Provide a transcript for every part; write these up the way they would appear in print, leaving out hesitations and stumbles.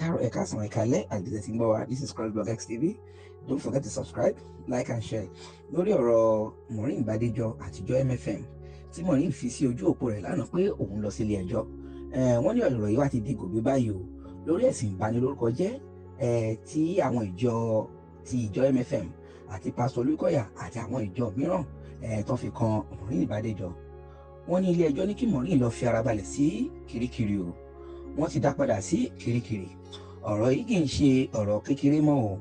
káàárọ̀, ẹ káàsán, ẹ káalẹ́, àdìsẹ́ tí ń gbọ́ wa. This is Blog X TV. Don't forget to subscribe, like and share. Lórí ọ̀rọ̀ Maureen Badejo àtijọ́ MFM tí Maureen fi sí ojú òpó rẹ̀ lánàá pé òun lọ sílé ẹjọ́. Wọ́n ní ọ̀rọ̀ yìí wá ti di gòbí báyìí o lórí ẹ̀sìn ìbanilórúkọ jẹ́ tí àwọn ìjọ MFM àti pásítọ̀ olukoya àti àwọn ìjọ mìíràn tó fi kan Maureen Badejo. Wọ́n ní ilé ẹjọ́ ní kí Maureen lọ fi ara balẹ̀ sí Kirikiri o. Wọ́n ti dá padà sí Kirikiri. Ọ̀rọ̀ yìí kì í ṣe ọ̀rọ̀ kékeré mọ́ o.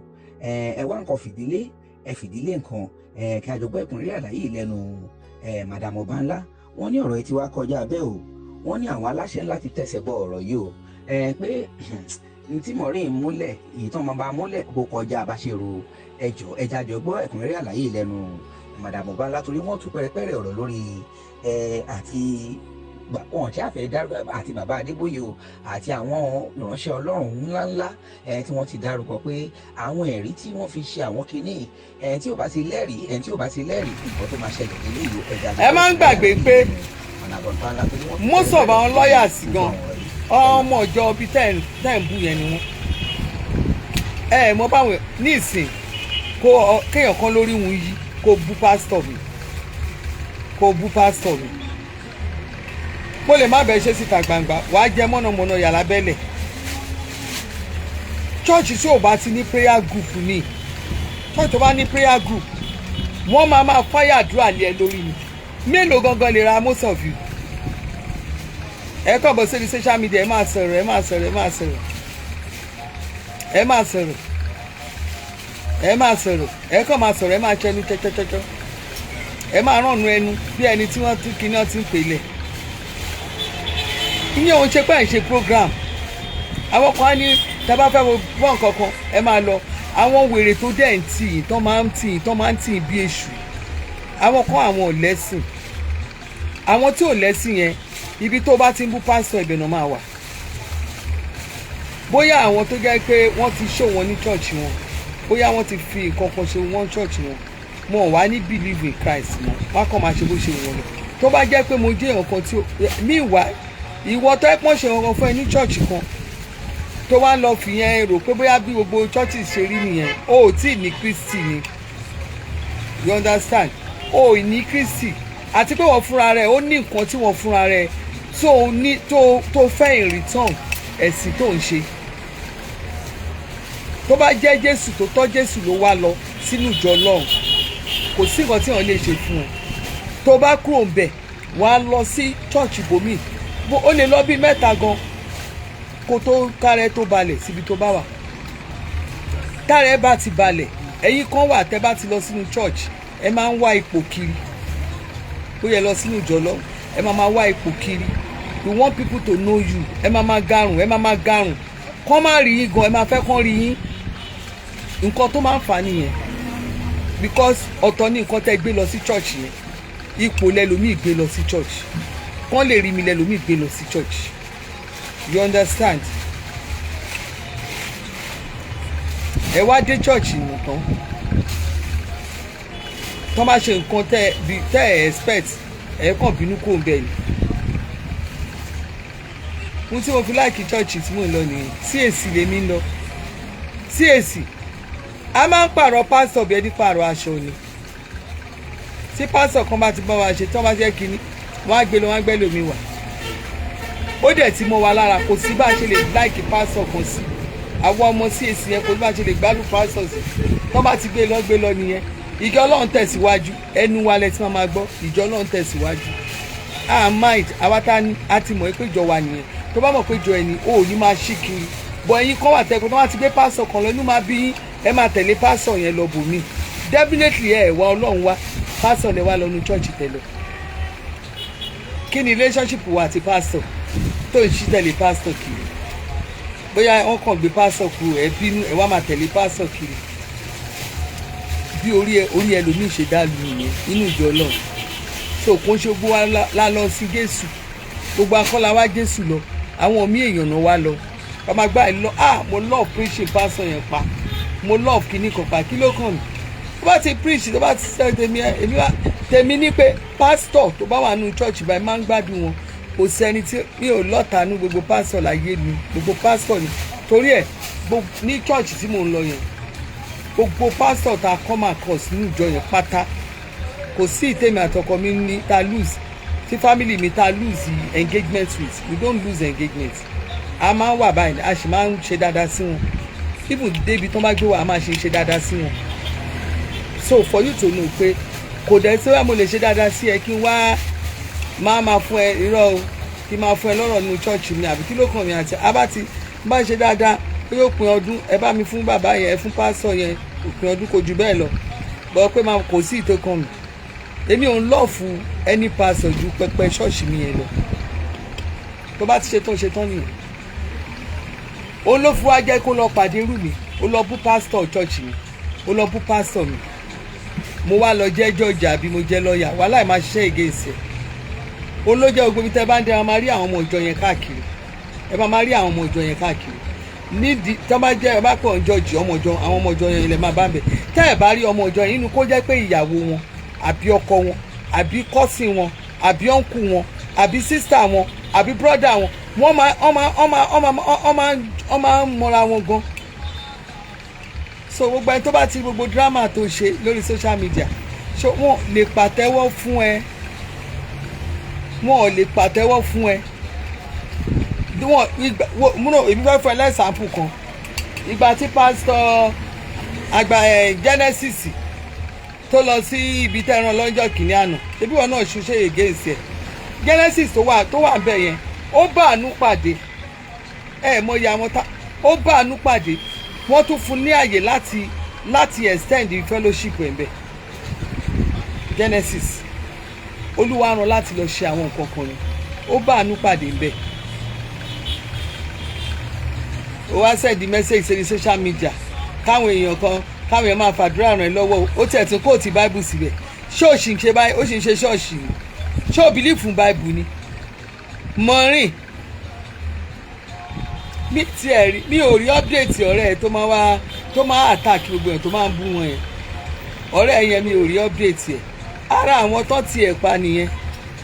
Ẹ wá nǹkan fìdílé nǹkan kí a jọ gbọ́ ẹ̀kúnrẹ́rẹ́ àlàyé lẹ́nu madam Ọbánlá. Wọ́n ní ọ̀rọ̀ yìí ti wá kọjá bẹ́ẹ̀ o. Wọ́n ní àwọn aláṣẹ ńlá ti tẹ̀sẹ̀ bọ ọ̀rọ̀ yìí o. Pé ní tí Maureen múlẹ̀ èyí tó máa bá múlẹ̀ kó kọjá àbáṣerò ẹja jọ gbọ́ ẹ̀kúnrẹ́rẹ́ àlàyé lẹ́nu madam Ọbánlá torí wọ́n tú pẹ́rẹ́pẹ́rẹ́ ọ̀rọ̀ lórí àti wọn tí a fẹ́ dárúkọ àti bàbá Adébóyè o àti àwọn ìránṣẹ́ Ọlọ́run ńláńlá tí wọ́n ti dárúkọ pé àwọn ẹ̀rí tí wọ́n fi ṣe àwọn kinní tí ò bá ti lẹ́rìí nǹkan tó máa ṣẹlẹ̀ nílé ìlú ẹja. ẹ máa ń gbàgbé pé most of àwọn lawyers gan ọmọ ìjọ bíi ten bú yẹn ni wọ́n. Mo báwọn ní ìsìn kéèyàn kan lórí wọn yí kó bú pásítọ̀ mi mo lè má bẹ̀ẹ́ ṣe síta gbangba wàá jẹ mọ̀nàmọ́ná yàrá bẹ́lẹ̀. Church tí ò bá ti ní prayer group ni church tó bá ní prayer group wọ́n máa fáyà àdúrà lé ẹ lórí ni mélòó gangan lè ra most of you. Ẹ kàn bọ́ sórí social media ẹ máa sọ̀rọ̀ ẹ máa kàn máa sọ̀rọ̀ ẹ máa ṣẹnu chọ́chọ́chọ́ ẹ máa rànnú ẹnu bí ẹni tí wọ́n tún kí náà ti ń pèlè. Ìyẹn òun ṣe pé ẹ̀ ń ṣe program àwọn kan ní tábà fẹ́ wọ́n nǹkan kan ẹ máa lọ àwọn wèrè tó dẹ̀ ń tì tó máa ń tì bí èṣù àwọn kan àwọn ò lẹ́sìn àwọn tí ò lẹ́sìn yẹn ibi tó bá ti ń bú pásítọ̀ ibẹ̀ náà máa wà. Bóyá àwọn tó jẹ́ pé wọ́n ti show wọn ní church wọn bóyá wọ́n ti fi nǹkan kan ṣe wọ́n church wọn wá ní believe in Christ mọ́ wọ́n kàn máa ṣe bó ṣe wọ́n lọ. Tó bá jẹ́ pé mo jẹ́ nǹkan tí mí wá ìwọ tó ẹ pọ́n ṣe ọkàn fún ẹ ní church kan tó wá ń lọ fìyẹn rò pé bóyá bí gbogbo churches ṣe rí nìyẹn o ò tí ì ní Kristi ni you understand o ò ní Kristi àti pé wọ́n fúnra rẹ̀ ó ní nǹkan tí wọ́n fúnra rẹ̀ tó fẹ́ in return ẹ̀sìn tó ń ṣe. Tó bá jẹ́ Jésù tó tọ́ Jésù ló wá lọ sínú ìjọ Ọlọ́run kò sí nǹkan tí wọ́n lè ṣe fún ẹ. Tó bá kúrò ń bẹ̀ wọ́n á lọ sí church ibòmíì ó lè lọ bí mẹ́ta gan kó tó kárẹ́ tó balẹ̀ síbi tó bá wà. Kárẹ́ bá ti balẹ̀ ẹ̀yin kan wà tẹ́ bá ti lọ sínú church ẹ máa ń wá ipò kiri ó yẹ lọ sínú ìjọ lọ ẹ máa wá ipò kiri you want people to know you ẹ máa garùn kán má rí yín gan ẹ máa fẹ́ kán rí yín nǹkan tó máa ń fà nìyẹn because ọ̀tọ̀ ní nǹkan tẹ́ gbé lọ sí church yẹn ipò lẹ́lòmíì gbé lọ sí church kán lè rí mi lẹ́lòmíì gbé lọ sí church you understand. Ẹ wá dé church nìkan tó bá ṣe nǹkan tẹ́ ẹ expect ẹ kàn bínú kó ń bẹ̀ ni. Mo tí mo fi láìkí church tí mò ń lọ nìyẹn CAC lèmi ń lọ CAC a máa ń pààrọ̀ pásítọ̀ bí ẹni pààrọ̀ aṣọ ni tí pásítọ̀ kan bá ti bá wa ṣe tí wọ́n bá jẹ́ kínní wọ́n á gbé lọ wọ́n á gbẹ́ lómi wà ó dẹ̀ ti mọ́ wa lára kò sí bá a ṣe lè láìkí pásítọ̀ kan sí àwọn ọmọ CAC yẹn kò sí bá a ṣe lè gbádùn pásítọ̀ sí tí wọ́n bá ti gbé lọ nìyẹn ìjọ Ọlọ́run tẹ̀síwájú ẹnu wa lẹ tí wọ́n máa gbọ́ ìjọ Ọlọ́run tẹ̀síwájú mind àwa tá a ti mọ̀ pé ìjọ wa nìyẹn tó bá mọ̀ pé ìjọ ẹni o ò ní máa ṣí kiri bọ̀ ẹ̀yin kan wà tẹ́kọ̀ọ́ tó wá ti gbé pásítọ̀ kan lọ inú máa bí yín ẹ máa tẹ̀lé pásítọ̀ yẹn lọ bòmí definitely ẹ wá Ọlọ́run wá pásítọ̀ lẹ wá lọ nu church tẹ̀lé. Kí ni relationship wa àti pásítọ̀ tó ń ṣí tẹ̀lé pásítọ̀ kiri bóyá wọ́n kàn gbé pásítọ̀ kúrò ẹ bínú ẹ wá máa tẹ̀lé pásítọ̀ kiri bí orí ẹlòmíì ṣe dá lu nìyẹn nínú ìjọ Ọlọ́run tó kó ń ṣe gbogbo wa la lọ sí Jésù gbogbo akọ́lá wa Jésù lọ àwọn míì èèyàn náà wá lọ ọmọ àgbà ẹ lọ mo love preaching pásítọ̀ yẹn pa mo love kíní kan pa kí ló kàn mí tó bá ti preach tó bá ti sẹ́ tèmi ní pé pásítọ̀ tó bá wà nínú church báyìí máa ń gbádùn wọn kò sẹ́ni tí mi ò lọ́ta nú gbogbo pásítọ̀ láyé mi gbogbo pásítọ̀ ni torí ẹ̀ ní church tí mò ń lọ yẹn gbogbo pásítọ̀ ta come across nínú ìjọ yẹn pátá kò sí ìtẹ̀mí àtọkọ mi ní ta lose tí family mi ta lose engagement with we don't lose engagement a máa ń wà báyìí a sì máa ń ṣe dáadáa sí wọn even débi tó bá gbé wa a máa ṣe dáadáa sí wọn so for you to know pé kò dẹ̀ sí wá mo lè ṣe dáadáa sí ẹ kí n wá máa fún ẹ irọ́ o kí n máa fún ẹ lọ́rọ̀ nínú church mi àbí kí ló kàn mí àti abá ti bá ṣe dáadáa pé yóò pin ọdún ẹ bá mi fún bàbá yẹn ẹ fún pásọ yẹn òpin ọdún kò jù bẹ́ẹ̀ lọ bọ́ pé máa kò sí ìtókàn mi èmi ò ń lọ́ọ̀fù ẹni pásọ ju pẹpẹ ṣọ́ọ̀ṣì mi yẹn lọ tó bá ti ṣe tán nìyẹn ó ló fún wa jẹ́ kó lọ pàdé rú mi ó lọ bú pásítọ̀ church mi ó lọ bú pásítọ̀ mi mo wá lọ jẹ́ jọ́ọ̀jà àbí mo jẹ́ lọ́ọ̀yà wàhálà máa ṣiṣẹ́ ìgéǹsẹ̀ ó ló jẹ́ gbogbo ibi tẹ́ bá ń dẹ ẹ máa rí àwọn ọmọ ìjọ yẹn káàkiri ẹ máa rí àwọn ọmọ ìjọ yẹn káàkiri nídìí tó bá jẹ́ ẹ bá pọ̀ ń jọ́ọ̀jì àwọn ọmọ ìjọ yẹn ilẹ̀ máa bá ń bẹ̀ tẹ́ ẹ bá rí ọmọ ìjọ yẹn nínú kó jẹ́ pé ìyàwó wọn àbí ọkọ wọn àbí kọ́sìn wọn àbí ọ̀nkù wọn àbí sísítà wọn àbí brọ́dà wọn wọ́n máa ń mọra wọn gan so gbogbo ẹni tó bá ti gbogbo drama tó ṣe lórí social media so wọn lè pàtẹ́wọ́ fún ẹ wọn ò lè pàtẹ́wọ́ fún ẹ èmi fẹ́ fún ẹ lẹ́sàmpù kan ìgbà tí pásítọ̀ àgbà Genesis tó lọ sí ibi tẹ́ran lọ́jọ́ kìíní àná ebi wọn náà ṣuṣẹ́ against ẹ̀ Genesis tó wà ń bẹ̀ yẹn ó bá àánú pàdé mọ̀ọ́yà wọn ta ó bá àánú pàdé wọ́n tún fún ní àyè láti extend the fellowship ẹ̀ bẹ̀ Genesis olúwa rán láti lọ ṣe àwọn nǹkan kan ni ó bá àánú pàdé ń bẹ̀ ó wá send the message sórí social media káwọn èèyàn máa fàdúrà ràn ẹ́ lọ́wọ́ ó tiẹ̀ tún kóòtù bible síbẹ̀ ṣọ́ọ̀ṣì ń ṣe báyìí ó sì ń ṣe ṣọ́ọ̀ṣì ni ṣé o believe fún bible ni Maureen mi ò rí update ọ̀rẹ́ ẹ̀ tó máa attack gbogbo ẹ̀ tó máa ń bú wọn yẹn ọ̀rẹ́ ẹ̀ yẹn mi ò rí update ẹ̀ ara àwọn tó ti ẹ̀ pa nìyẹn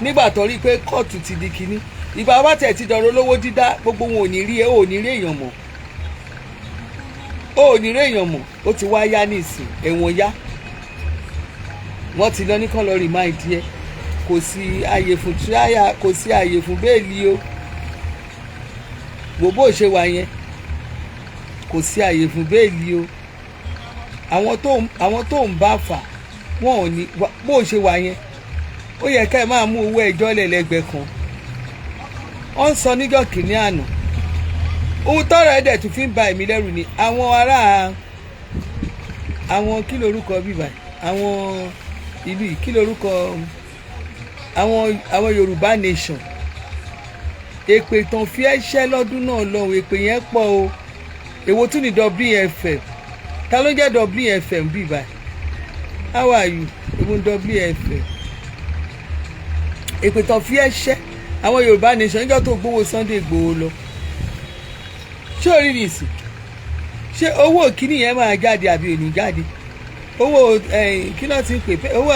nígbà tó rí pé kóòtù ti di kinní ìgbà wá tẹ̀ ti dọ̀rọ̀ olówó dídá gbogbo wọn ò ní rí èèyàn mọ́ ó ti wá yá nísìn ẹ̀wọ̀n yá wọ́n ti lọ ní kán lọ remind ẹ kò sí àyè fún tíráyà kò sí àyè fún bẹ́ẹ̀lì o bó ṣe wà yẹn kò sí àyè fún bẹ́ẹ̀lì o àwọn tó ń bá fà wọn ò ní bó ṣe wà yẹn ó yẹ ká ẹ máa mú owó ẹjọ́ lẹ́lẹ́gbẹ̀ẹ́ kan ó ń sọ níjọ́ kìíní àná ohun tọrọ ẹdẹ tún fi ń ba èmi lẹ́rù ni àwọn kí lorúkọ bíbà àwọn ìlú yìí kí lorúkọ àwọn Yorùbá nation èpè tán fi ẹ̀ṣẹ̀ lọ́dún náà lọ́hùn èpè yẹn pọ̀ o èwo tún ní WFM ta ló jẹ́ WFM bíbà how are you èwo WFM èpè tán fi ẹ̀ṣẹ̀ àwọn Yorùbá nation níjọ́ tó gbowó Sunday Igboho lọ ṣé orí ni ìsìn ṣé owó kíní yẹn máa jáde àbí ò ní jáde owó kí náà ti ń pè owó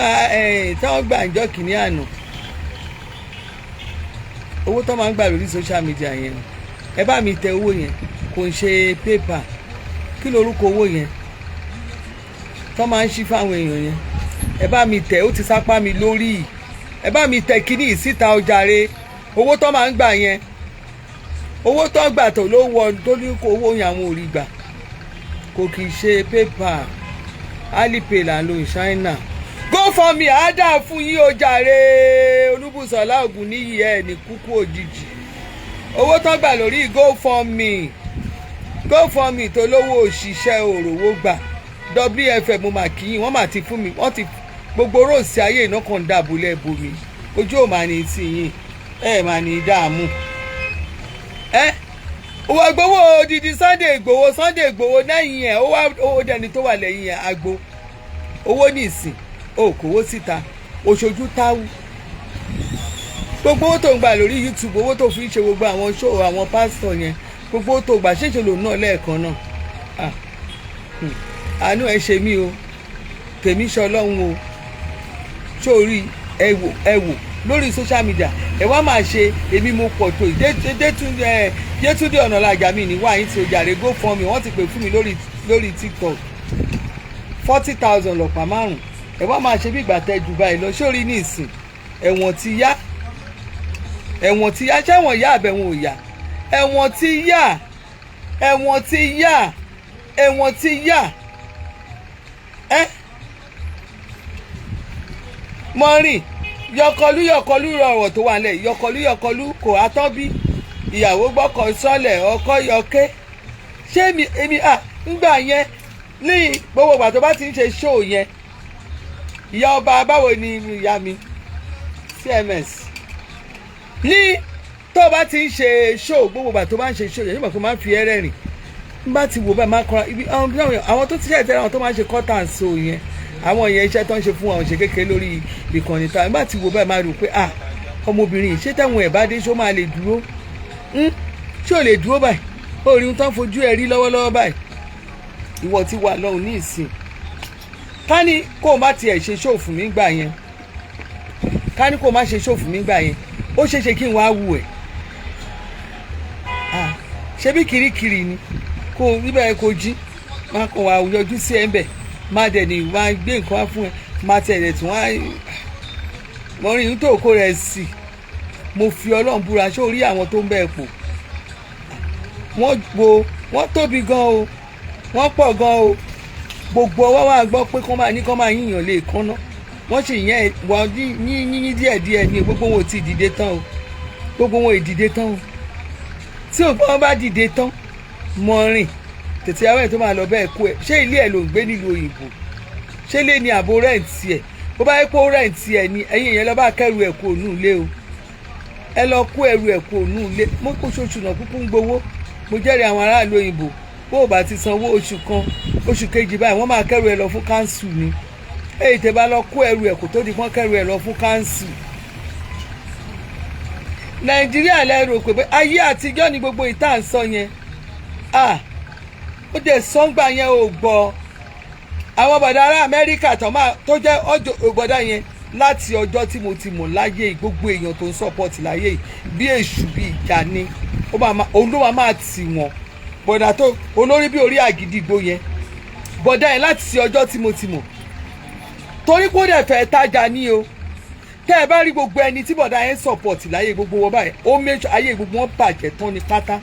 táwọn gbà ń jọ kíní àná owó tó máa ń gbà lórí social media yẹn ẹ bá mi tẹ owó yẹn kò ń ṣe pépà kí lorúkọ owó yẹn tó máa ń ṣí fáwọn èèyàn yẹn ẹ bá mi tẹ ó ti sápá mi lórí ẹ bá mi tẹ kíní ìsíta ọjàre owó tó máa ń gbà yẹn owó tó gbà tó ló wọ tó ní kó owó yẹn àwọn ò rí gbà kò kì í ṣe pépà Alipay là ń lo China GoFundMe àádá fún yín o jàre Olúbùsọ̀lá Ògúnníyì ẹ̀ ní kúkú òjijì owó tó gbà lórí GoFundMe tó lówó òṣìṣẹ́ òrówó gbà WFM mo mà kíyìn wọ́n mà ti fún mi wọ́n ti gbogbo róòsì ayé iná kan dàbúlẹ̀ bomi ojú ò mà ní tìyìn ẹ̀ mà ní dààmú owó gbowó odidi Sunday Igboho lẹ́yìn ẹ̀ owó dẹni tó wà lẹ́yìn ẹ̀ agbo owó nìsín kówó síta òṣojú táwù gbogbo owó tó ń gbà lórí YouTube owó tó fi ń ṣe gbogbo àwọn show àwọn pásítọ̀ yẹn gbogbo owó tó gbà ṣèṣe lòun náà lẹ́ẹ̀kan náà àánú ẹ ṣe mí o tèmi ṣe Ọlọ́run o sórí ẹ wò lórí social media ẹ wá máa ṣe èmi mo pọ̀ tó Yétúndé Ọ̀nàlàjà mi ní wáyé tí o jàre GoFundMe wọ́n ti pè fún mi lórí TikTok 40,000 lọ́pàá márùn-ún ẹ wá máa ṣe bí ìgbà tẹ Dubai lọ sórí ní ìsìn ẹ̀wọ̀n ti yá ṣẹ́wọ̀n yá àbẹ̀wọ̀n ò yá ẹ̀wọ̀n ti yá Maureen yọkọlú rọrọ̀ tó wà nílẹ̀ yọkọlú kò atọ́ bí ìyàwó gbọ́kọ̀ sọ́lẹ̀ ọkọ yọké ṣé èmi ńgbà yẹn ní gbogbo ìgbà tó bá ti ń ṣe ṣóò yẹn ìyá ọba báwo ni ìyá mi CMS ní tó bá ti ń ṣe ṣóò gbogbo ìgbà tó bá ń ṣe ṣóò yẹn nígbà tó máa ń fi ẹrẹ́ rìn ń bá ti wò báyìí máa kọ́ra ibi àwọn tó ti ṣe ìtẹ́rẹ́ àwọn tó máa ń ṣe cut and sew yẹn àwọn yẹn iṣẹ́ tó ń ṣe fún àwọn ṣe kékeré lórí ìkànnì ta ń bá ti wò báyìí máa rò pé ọmọbìnrin yìí ṣé táwọn ẹ̀ bá dé ṣó máa lè dúró ṣé ò lè dúró báyìí ó rí ohun tó ń fojú ẹ rí lọ́wọ́lọ́wọ́ báyìí ìwọ ti wà lọ́hùn ní ìsìn ká ní kó o má tiẹ̀ ṣe ṣóò fún mi gbà yẹn ká ní kó o má ṣe ṣóò fún mi gbà yẹn ó ṣeéṣe kí n wá wù ẹ́ ṣé bí kirikiri ni kó o níbẹ̀ kó jí má kó wa yọjú sí ẹ̀ ń bẹ̀ má dẹ̀ ní wá gbé nǹkan wá fún ẹ má tẹ̀lé tí wọ́n mọ rí ní tòkó rẹ̀ sí mo fi Ọlọ́run búra ṣé o rí àwọn tó ń bẹ̀ pò wọ́n tóbi gan o wọ́n pọ̀ gan o gbogbo ọwọ́ wa gbọ́ pé kán máa yíyàn lè kánná wọ́n sì yẹn wọ́n yín díẹ̀díẹ̀ ní gbogbo wọn ò tí ì dìde tán o gbogbo wọn ò dìde tán o tí òun bá dìde tán Maureen tètè àwọn ẹ̀ tó máa lọ bẹ́ẹ̀ kú ẹ̀ ṣé ilé ẹ̀ ló ń gbé nílùú òyìnbó ṣé lé ní àbò rẹ́ǹtì ẹ̀ bó bá yẹ kó rẹ́ǹtì ẹ̀ ni ẹ̀yin yẹn lọ bá kẹ́rù ẹ̀ kó nù ilé o ẹ lọ kó ẹrù ẹ̀ kó nù ilé mo kó ṣoṣù náà kúkú ń gbowó mo jẹ́rìí àwọn aráàlú òyìnbó bó o bá ti sanwó oṣù kan oṣù kejì báyìí wọ́n máa kẹ́rù ẹ̀ lọ fún káńsù ni èyí tẹ́ bá lọ kó ẹrù ẹ̀ kó tó di pọ́n kẹ́rù ẹ̀ lọ fún káńsù. Nàìjíríà lẹ́rù pé ayé àtijọ́ ni gbogbo ìta ń sọ yẹn ó dẹ̀ sọ́ngbà yẹn ò gbọ́ àwọn bọ̀dá ará Amẹ́ríkà tó jẹ́ ọjọ́ bọ̀dá yẹn láti ọjọ́ tí mo ti mọ̀ láyé gbogbo èèyàn tó ń sọ́pọ̀tì láyé bí èṣù bí ìjà ni òun ló máa tì wọ́n bọ̀dá tó olórí bí orí àgídìgbò yẹn bọ̀dá yẹn láti ọjọ́ tí mo ti mọ̀ torí kó dẹ̀ fẹ́ tajà ní o tẹ́ ẹ bá rí gbogbo ẹni tí bọ̀dá yẹn sọ́pọ̀tì láyé gbogbo wọn báyìí ó méjì ayé gbogbo wọn bàjẹ́ tán ní pátá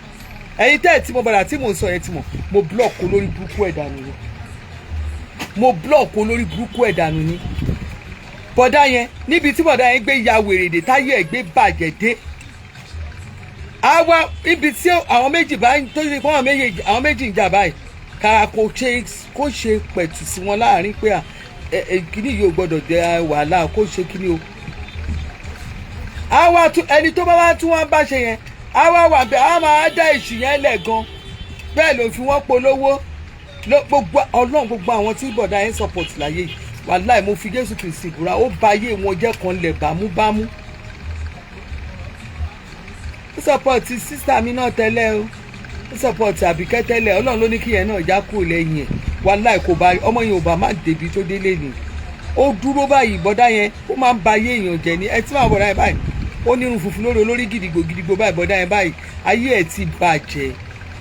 ẹ̀yin tẹ́ ẹ̀ tí mo bọ̀dá tí mò ń sọ yẹn ti mọ̀ mo block olórí burúkú ẹ̀ dànù ni mo block olórí burúkú ẹ̀ dànù ni bọ̀dá yẹn níbi tí bọ̀dá yẹn gbé ya wèrèdè táyé ẹ̀ gbé bàjẹ́ dé àwa ibi tí àwọn méjì bá tó ṣe fún àwọn méjì ń jà báyìí kára kó ṣe pẹ̀tù sí wọn láàrin pé kíní yìí ò gbọ́dọ̀ jẹ wàhálà kó ṣe kíní o àwa ẹni tó bá wá tún wọn bá ṣe yẹn àwa wà bẹ́ẹ̀ a máa dá èṣù yẹn lẹ̀ gan bẹ́ẹ̀ ló fi wọ́n polówó gbogbo Ọlọ́run gbogbo àwọn tí bọ̀dá yẹn support láyé yìí wàláì mo fi Jésù Kristi búra ó ba ayé wọn jẹ́ kan lẹ̀ bámúbámú ó support sísá mi náà tẹ́lẹ̀ o ó support Àbíkẹ́ tẹ́lẹ̀ Ọlọ́run ló ní kí yẹn náà já kúrò lẹ́yìn ẹ̀ wàláì kò bá ọmọ yẹn ò bá má débi tó délé ni ó dúró báyìí bọ̀dá yẹn ó máa ń ba ayé èèyàn jẹ́ ni ẹ tí máa bọ̀dá yẹn báyìí ó nírun funfun lórí olórí gidigbo báyìí bọ̀dá yẹn báyìí ayé ẹ̀ ti bàjẹ́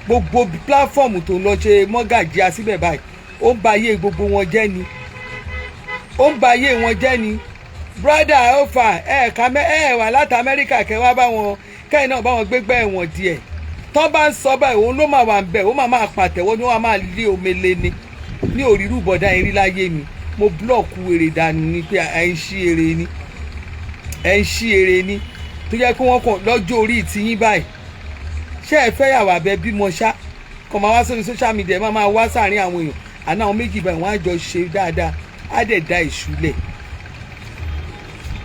gbogbo pílàfọ́ọ̀mù tó ń lọ ṣe mọ́gàjí asíbẹ̀ báyìí ó ń ba ayé gbogbo wọn jẹ́ ni ó ń ba ayé wọn jẹ́ ni brother ofa wà láti Amẹ́ríkà kẹ́ wá bá wọn kẹ́yìn náà bá wọn gbégbá ẹ̀wọ̀n díẹ̀ tán bá ń sọ báyìí òun ló máa wà ń bẹ̀ ó máa pàtẹ́wọ́ ni wọ́n máa lé omele ni ní òrírù bọ̀dá yẹn rí láyé mi mo búlọ̀kù èrè dànù ni pé ẹ̀ ń ṣí èrè ni tó jẹ́ pé wọ́n kàn lọ́jọ́ orí ìtìyín báyìí ṣé ẹ fẹ́ yàwó abẹ bímọ ṣá kàn máa wá sórí social media máa wá sáàrin àwọn èèyàn àná àwọn méjì báyìí wọ́n á jọ ṣe dáadáa á dẹ̀ da ìṣúlẹ̀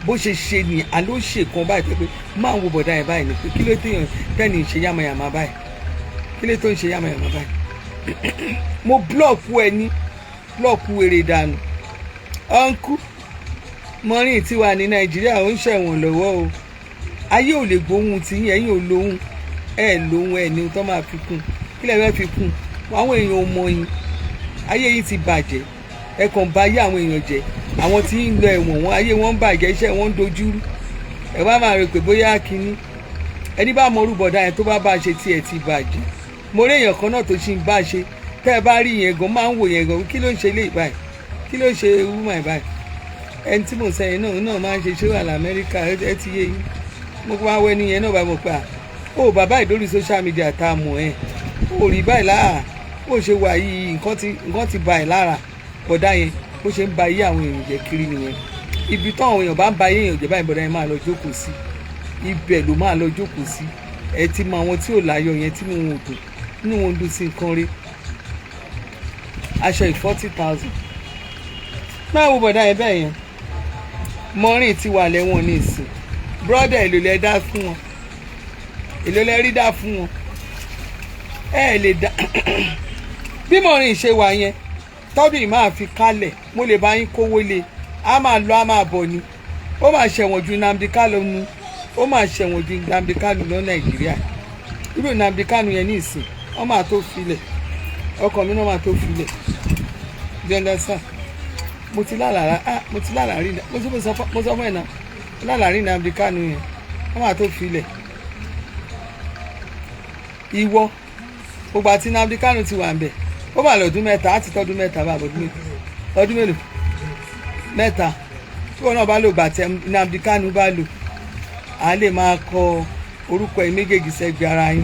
bó ṣe ṣe ni àló ṣe kan báyìí pé máa ń wo bọ̀dá yẹn báyìí ni pé kí ló téèyàn tẹ́ni ṣe yàmàyàmà báyìí kí ló tó ń ṣe yàmàyàmà báyìí mo blọọkù ẹni blọọkù èrè dànù ọ̀nkú Maureen ti wà ní Nàìjíríà ó ń ṣẹ̀wọ̀n lọ́wọ́ o ayé ò lè gbóhùn tí ẹ̀yin ò lóhùn lóhùn ní tó máa fi kún kí lè fẹ́ fi kún àwọn èèyàn ò mọ yín ayé yìí ti bàjẹ́ ẹ kàn bà ayé àwọn èèyàn jẹ́ àwọn tí ń lọ ẹ̀wọ̀n wọn ayé wọn ń bàjẹ́ iṣẹ́ wọn ń dojúrú ẹ wá máa rò pé bóyá kínní ẹni bá mọ orúbọ̀dá yẹn tó bá ṣe tí ẹ ti bàjẹ́. Mo rí èèyàn kan náà tó ṣì ń bá ṣe tẹ́ ẹ bá rí yẹn gan máa ń wò yẹn gan kí ló ń ṣe lé ìbáyìí kí ló ń ṣe woman ìbáyìí. Ẹni tí mo sẹ́yìn náà máa ń ṣe ṣé wà lamẹ́ríkà ẹ ti yé yín. Mo wá wẹ́ nìyẹn náà bá mọ̀ pé ó bàbá ìdórí social media tá a mọ̀ ẹ́ ó rí báyìí láà bó ṣe wà yìí nǹkan ti ba ẹ̀ lára bọ̀dá yẹn bó ṣe ń ba ayé àwọn èèyàn jẹ́ kiri nìyẹn. Ibi tó àwọn èèyàn bá ń ba ayé èèyàn jẹ́ báyìí bọ̀dá yẹn máa lọ jókòó sí ibẹ̀ ló máa lọ jókòó sí. Ẹ ti mọ àwọn tí ò láyọ̀ yẹn tí inú wọn dùn sí nǹkan rí. Aṣọ 40,000 máa wo bọ̀dá yẹn bẹ́ẹ̀ yẹn. Maureen ti wà lẹ́wọ̀n ní ìsìn brọ́dà èlò lẹ dá fún wọn èlò lẹ rí dá fún wọn ẹ lè dá bí Maureen ṣe wà yẹn tọ́dún yìí máa fi kálẹ̀ mo lè bá yín kówó lé a máa lọ a máa bọ̀ ni ó máa ṣẹ̀wọ̀n ju Nnamdi Kanu nu ó máa ṣẹ̀wọ̀n ju Nnamdi Kanu lọ Nàìjíríà irú Nnamdi Kanu yẹn ní ìsìn wọ́n máa tó filẹ̀ ọkọ̀ mi náà máa tó filẹ̀ jẹ́ndẹ́sà mo ti lálàá rí mo sọ fún ẹ̀ náà lálàá rí Nnamdi Kanu yẹn wọ́n máa tó filẹ̀ ìwọ gbogbo àti Nnamdi Kanu ti wà ń bẹ̀ ó mà lọ́dún mẹ́ta á ti tọ́dún mẹ́ta bá ọdún mélòó mẹ́ta tí wọn náà bá lò gbà tẹ Nnamdi Kanu bá lò á lè máa kọ orúkọ ẹ méjèèjì sẹ́gbẹ̀ẹ́ ara yín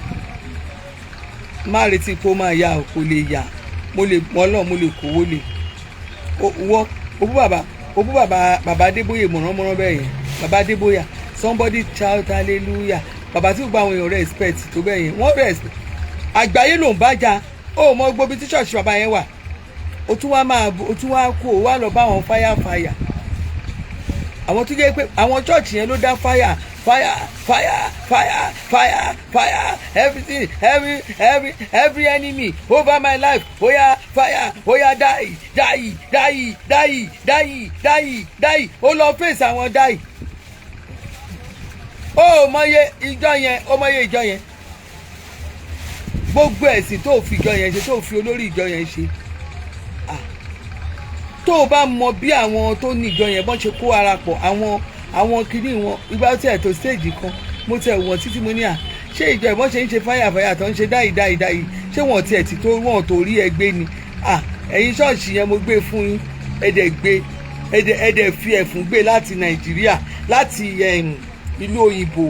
má retí kó máa yá o kò lè yá mo lè kówó lè wọ́ òbú bàbá Adébóyè mọ̀ránmọ́rán bẹ́ẹ̀ yẹn bàbá Adébóyè somebody shout hallelujah bàbá tí gbogbo àwọn èèyàn respect tó bẹ́ẹ̀ yẹn wọ́n respect àgbáyé ló ń bájà ó mọ gbóbi tí ṣọ́ọ̀ṣì bàbá yẹn wà ó tún wá kó o wá lọ bá àwọn fire àwọn tó jẹ́ pé àwọn ṣọ́ọ̀ṣì yẹn ló dá fire everything every enemy over my life oya fire oya die ó lọ fèsì àwọn die ó mọye ìjọ yẹn gbogbo ẹ̀sìn tó fi ìjọ yẹn ṣe tó fi olórí ìjọ yẹn ṣe tó o bá mọ bí àwọn tó ní ìjọ yẹn bọ́n ṣe kó ara pọ̀ àwọn kìíní wọn ìgbà tí ẹ̀ tó stage kan mo tẹ̀ wọ́n títí mo ní ṣé ìjọ ìbọn ṣe ń ṣe fáyà tó ń ṣe dáì ṣé wọ́n tiẹ̀ ti tó wọ́n tó rí ẹgbẹ́ ni ẹ̀yin ṣọ́ọ̀ṣì yẹn mo gbé fún yín ẹ̀dẹ̀ fi ẹ̀fún gbé láti Nàìjíríà láti ìlú òyìnbó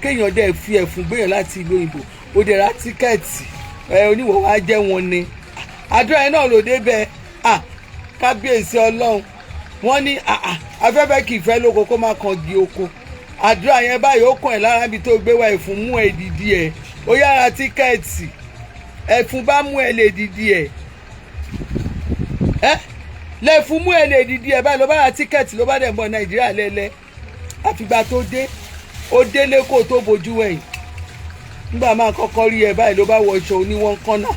kéèyàn dẹ̀ fi ẹ̀fún gbéyàn láti ìlú òyìnbó ó dẹ̀ ra tíkẹ́ẹ̀tì oníwọ̀ wá jẹ́ wọn ni àdúrà yẹn náà ló dé bẹ́ẹ̀ kábíyèsí Ọlọ́run wọ́n ní afẹ́fẹ́ kì í fẹ́ lóko kó má kan di oko àdúrà yẹn báyìí ó kàn ẹ́ lára bí tó gbé wá ẹ̀fún mú ẹ dìdí ẹ̀ ó yára tíkẹ́ẹ̀tì ẹ̀fún bá mú ẹ lè dìdí ẹ̀ lẹ́fún mú ẹ lè dìdí ẹ̀ báyìí ló bá ra tíkẹ́ẹ̀tì ló bá dẹ̀ bọ̀ Nàìjíríà lẹ́lẹ́ àfìgbà tó dé ó délé kó tó bojú ẹ̀yìn nígbà máa kọ́kọ́ rí ẹ báyìí ló bá wọ aṣọ oníwọ̀n kọ́nà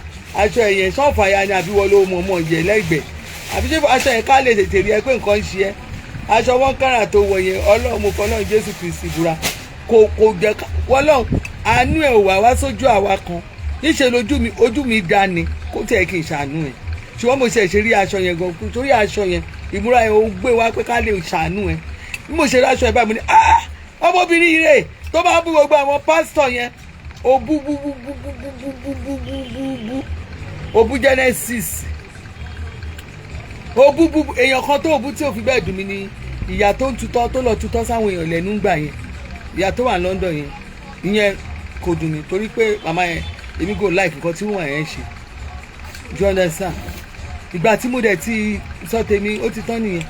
aṣọ ẹ̀yẹn sọ́ọ̀fàyà ni àbí wọ́n ló mọ̀ yẹ lẹ́gbẹ̀ẹ́ àbí ṣé aṣọ yẹn ká lè tètè rí ẹ pé nǹkan ń ṣe ẹ́ aṣọ wọn kára tó wọ̀ yẹn Ọlọ́run mo fọlọ́run Jésù Kristi búra kò jẹ́ wọ́lọ́run àánú ẹ̀ ò wá sójú àwa kan níṣẹ́ ojú mi dá ni kó tẹ̀ kí n ṣàánú ẹ̀ ṣùgbọ́n mo ṣe rí aṣọ yẹn gan torí aṣọ yẹn ìmúra yẹn ó gbé wá pé ká lè ṣàánú ẹ̀ bí mo ṣe rí aṣọ yẹn báyìí mo ní ọmọbìnrin yìí rè tó máa bú gbogbo àwọn pásítọ̀ yẹn òbú Genesis òbú èèyàn kan tó òbú tí ò fi bẹ́ẹ̀ dùn mí ni ìyá tó ń tutọ́ tó lọ tutọ́ sáwọn èèyàn lẹ́nu gbà yẹn ìyá tó wà London yẹn ìyẹn kò dùn mí torí pé màmá yẹn èmi kò like nǹkan tí wọ́n yẹn ṣe you understand ìgbà tí mo dẹ̀ ti sọ tèmi ó ti tán nìyẹn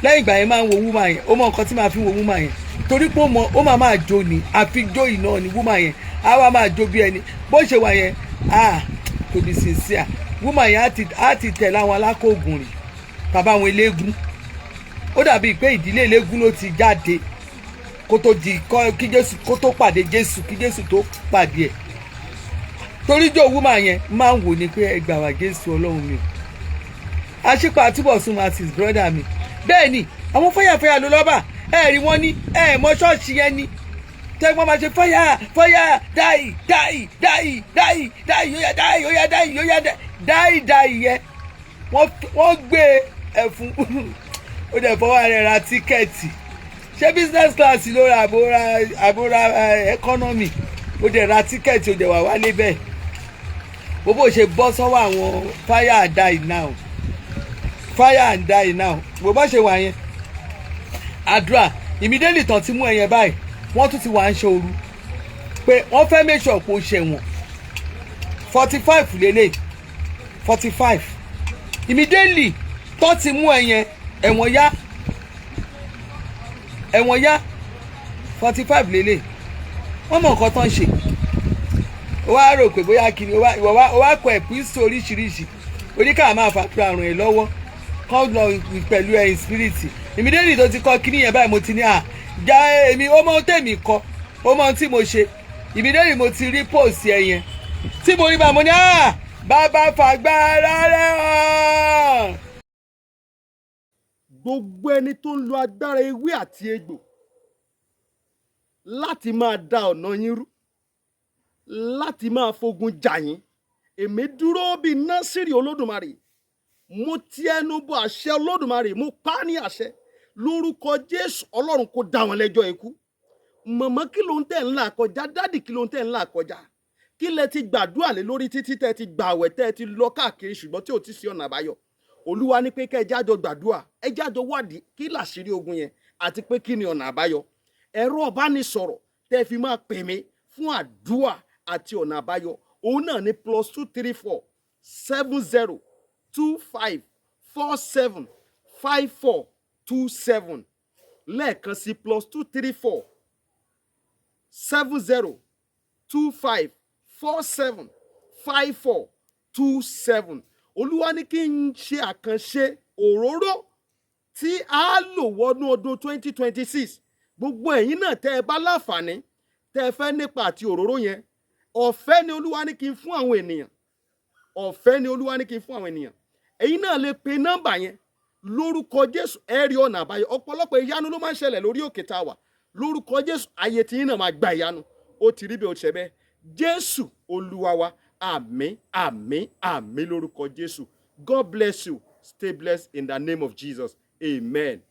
lẹ́yìn ìgbà yẹn máa ń wo woman yẹn ó mọ nǹkan tí màá fi wo woman yẹn torí pé ó máa jó ni àfi jó iná ni woman yẹn á wá máa jó bí ẹni bó ṣe wà yẹn to be sincere woman yẹn á ti tẹ̀ láwọn alákòógùn rìn tàbí àwọn eléégún ó dàbí pé ìdílé eléégún ló ti jáde kó tó di kí Jésù kó tó pàdé Jésù kí Jésù tó pàdé ẹ̀ torí jó woman yẹn máa ń wò ni pé ẹgbà wá Jésù Ọlọ́run mi àṣìpà Túbọ̀sún Martins brother mi bẹ́ẹ̀ ni àwọn fẹ́yàfẹ́yà ló lọ́bà rí wọ́n ní mọ́ ṣọ́ọ̀ṣì yẹn ni tẹ́gbọ́n máa ṣe fáyà dáì yẹn wọ́n gbé ẹ̀fún ó dẹ̀ fọwọ́ rẹ̀ ra tíkẹ́ẹ̀tì ṣé business class ló ra àbúrà economy ó dẹ̀ ra tíkẹ́ẹ̀tì ó dẹ̀ wà wálé bẹ́ẹ̀ bó ṣe bọ́ sọ́wọ́ àwọn fire and die now bó bá ṣe wà yẹn àdúrà immediately tán ti mú ẹyẹn báyìí wọ́n tún ti wà ń ṣe òru pé wọ́n fẹ́ make sure kó ṣẹ̀wọ̀n 45 lélẹ̀ 45 immediately tán ti mú ẹyẹn ẹ̀wọ̀n yá 45 lélẹ̀ wọ́n mọ̀ nǹkan tán ṣe ó wá rò pé bóyá kí ni ó wá kọ ẹ̀písì oríṣiríṣi oníkà máa fàtúrà àrùn ẹ̀ lọ́wọ́ kọ́ lọ pẹ̀lú ẹ̀yìn spiriti immediately tó ti kọ́ kíní yẹn báyìí mo ti ní já èmi ó mọ tèmi kọ ó mọ tí mo ṣe immediately mo ti rí post yẹn tí mo rí bá mo ní bàbá fàgbára rẹ̀ hàn. gbogbo ẹni tó ń lo agbára ewé àti egbò láti máa da ọ̀nà yín rú láti máa fogun jà yín èmi dúró bíi násìrì olódùmarè mo ti ẹnu bọ àṣẹ olódùmarè mo pa á ní àṣẹ lórúkọ jésù ọlọ́run kó dá wọn lẹ́jọ́ ikú mọ̀mọ́ kí ló ń tẹ̀ ńlá kọjá dádì kí ló ń tẹ̀ ńlá kọjá kí lẹ ti gbàdúrà lé lórí títí tẹ́ ti gbààwẹ̀ tẹ́ ti lọ káàkiri ṣùgbọ́n tí ò ti sí ọ̀nà àbáyọ olúwa ní pé kẹ́ ẹ jájọ gbàdúrà ẹ jájọ wádìí kí làṣírí ogun yẹn àti pé kí ni ọ̀nà àbáyọ ẹ̀rọ ọ̀bánisọ̀rọ̀ tẹ́ fi máa pè mí fún àdúrà àti ọ̀nà àbáyọ òun náà ní +234 70 25 47 54 27 lẹ́ẹ̀kan sí +234 70 25 47 54 27 olúwa ní kí n ṣe àkànṣe òróró tí a lò wọnú ọdún 2026 gbogbo ẹ̀yin náà tẹ́ ẹ bá láǹfààní tẹ́ ẹ fẹ́ nípa àti òróró yẹn ọ̀fẹ́ ni olúwa ní kí n fún àwọn ènìyàn ọ̀fẹ́ ni olúwa ní kí n fún àwọn ènìyàn ẹ̀yin náà lè pe nọ́mbà yẹn lórúkọ jésù ẹ rí ọ̀nà àbáyọ ọ̀pọ̀lọpọ̀ ìyanu ló máa ń ṣẹlẹ̀ lórí òkè tá a wà lórúkọ jésù ayé tí yín náà máa gba ìyanu ó ti rí bí ó ṣe bẹ́ẹ̀ jésù olúwa wa àmín àmín àmín lórúkọ jésù God bless you stay blessed in the name of Jesus amen.